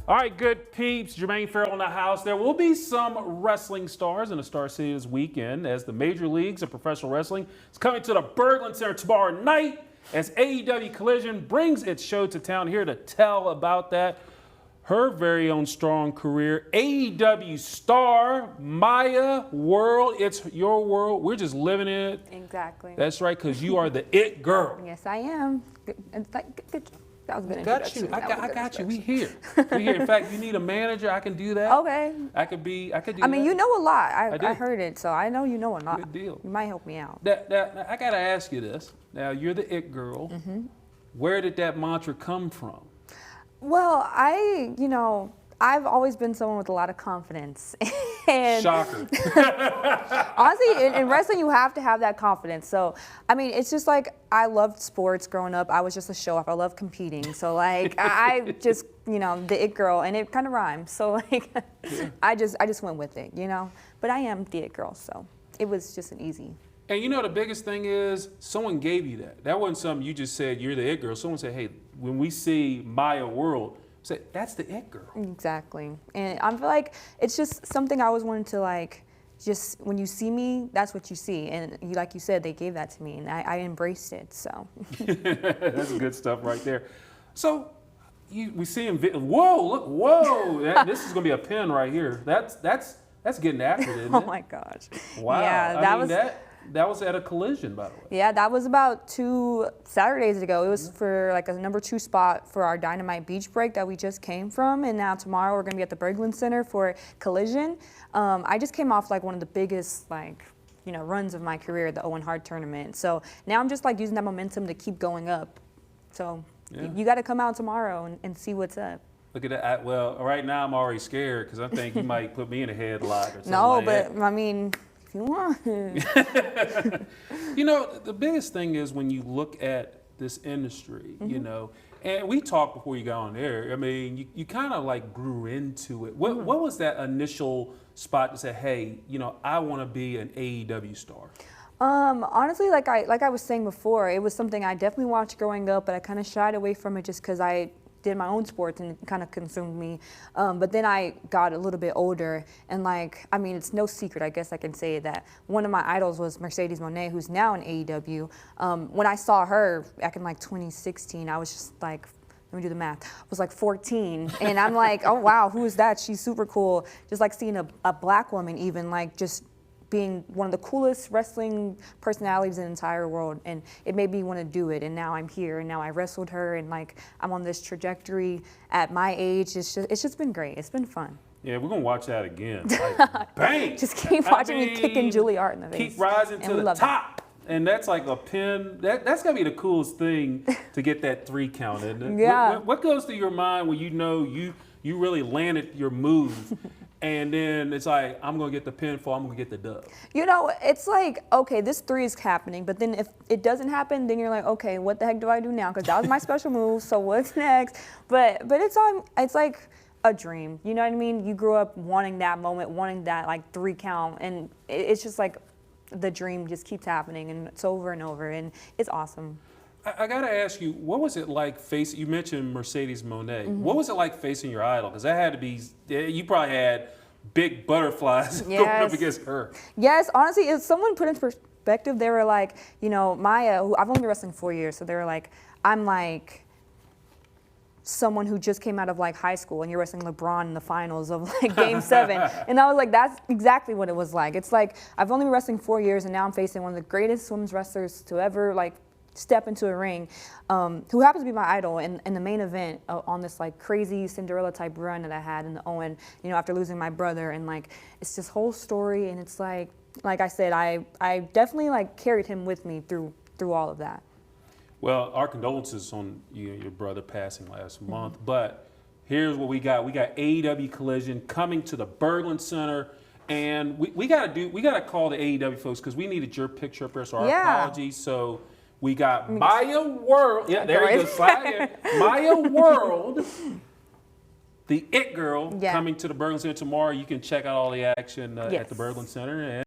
All right, good peeps. Jermaine Farrell in the house. There will be some wrestling stars in the Star City this weekend as the major leagues of professional wrestling is coming to the Berglund Center tomorrow night as AEW Collision brings its show to town. Here to tell about that, her very own strong career, AEW star, Maya World. It's your world. We're just living in it. Exactly. That's right, because you are the it girl. Yes, I am. Good. That was a good Got you. I got you. We here. We here. In fact, you need a manager. I can do that. Okay. I could do that. I mean, you know a lot. I heard it, so I know you know a lot. Good deal. You might help me out. I got to ask you this. Now, you're the it girl. Mm-hmm. Where did that mantra come from? Well, I've always been someone with a lot of confidence. And Shocker. honestly, in wrestling, you have to have that confidence. So, I mean, it's just like I loved sports growing up. I was just a show off. I love competing. So, like, I just, the it girl, and it kind of rhymes. So, like, yeah. I just went with it, But I am the it girl, so it was just an easy. And the biggest thing is someone gave you that. That wasn't something you just said, you're the it girl. Someone said, hey, when we see Maya World, say, that's the it girl. Exactly. And I feel like it's just something I always wanted to, just when you see me, that's what you see. And like you said, they gave that to me, and I embraced it, so. That's good stuff right there. So we see him, whoa, look, whoa. This is going to be a pin right here. That's getting after it, isn't it? Oh, my gosh. Wow. Yeah, that was at a Collision, by the way. Yeah, that was about 2 Saturdays ago. It was for like a number 2 spot for our Dynamite Beach break that we just came from. And now tomorrow we're going to be at the Berglund Center for Collision. I just came off one of the biggest runs of my career, the Owen Hart tournament. So now I'm just using that momentum to keep going up. So yeah. You got to come out tomorrow and see what's up. Look at that. Well, right now I'm already scared because I think you might put me in a headlock or something. No, that. I mean, you want. The biggest thing is when you look at this industry, Mm-hmm. And we talked before you got on there. I mean, you kind of grew into it. What was that initial spot to say, hey, I want to be an AEW star? Honestly, like I was saying before, it was something I definitely watched growing up, but I kind of shied away from it just because I did my own sports and it kind of consumed me. But then I got a little bit older and it's no secret, I guess I can say that one of my idols was Mercedes Moné, who's now in AEW. When I saw her back in 2016, I was just let me do the math. I was 14 and I'm oh wow, who is that? She's super cool. Just seeing a black woman even just being one of the coolest wrestling personalities in the entire world, and it made me want to do it. And now I'm here, and now I wrestled her, and I'm on this trajectory at my age. It's just been great. It's been fun. Yeah, we're gonna watch that again. Bang! Just keep watching me kicking Julie Hart in the face. Keep rising to the top, and that's like a pin. That's gotta be the coolest thing to get that 3 count. Isn't it? Yeah. What goes through your mind when you really landed your move? And then it's I'm going to get the pinfall, I'm going to get the dub. It's okay, this 3 is happening, but then if it doesn't happen, then you're okay, what the heck do I do now? Because that was my special move, so what's next? But it's like a dream, you know what I mean? You grew up wanting that moment, wanting that 3 count, and it's just the dream just keeps happening, and it's over and over, and it's awesome. I got to ask you, what was it like facing, you mentioned Mercedes Moné. Mm-hmm. What was it like facing your idol? Because that had to be, you probably had big butterflies going up against her. Yes, honestly, if someone put into perspective, they were Maya, who I've only been wrestling 4 years, so they were I'm someone who just came out of high school and you're wrestling LeBron in the finals of Game 7. And I was that's exactly what it was like. It's I've only been wrestling 4 years and now I'm facing one of the greatest women's wrestlers to ever step into a ring, who happens to be my idol in the main event on this crazy Cinderella type run that I had in the Owen, after losing my brother, and it's this whole story, and it's like I said, I definitely carried him with me through all of that. Well, our condolences on your brother passing last month, but here's what we got. We got AEW Collision coming to the Berglund Center. And we gotta call the AEW folks because we needed your picture up there, so our apologies. So we got Maya World. Yeah, there you go. Slide in. Maya World, the It Girl, coming to the Berglund Center tomorrow. You can check out all the action at the Berglund Center.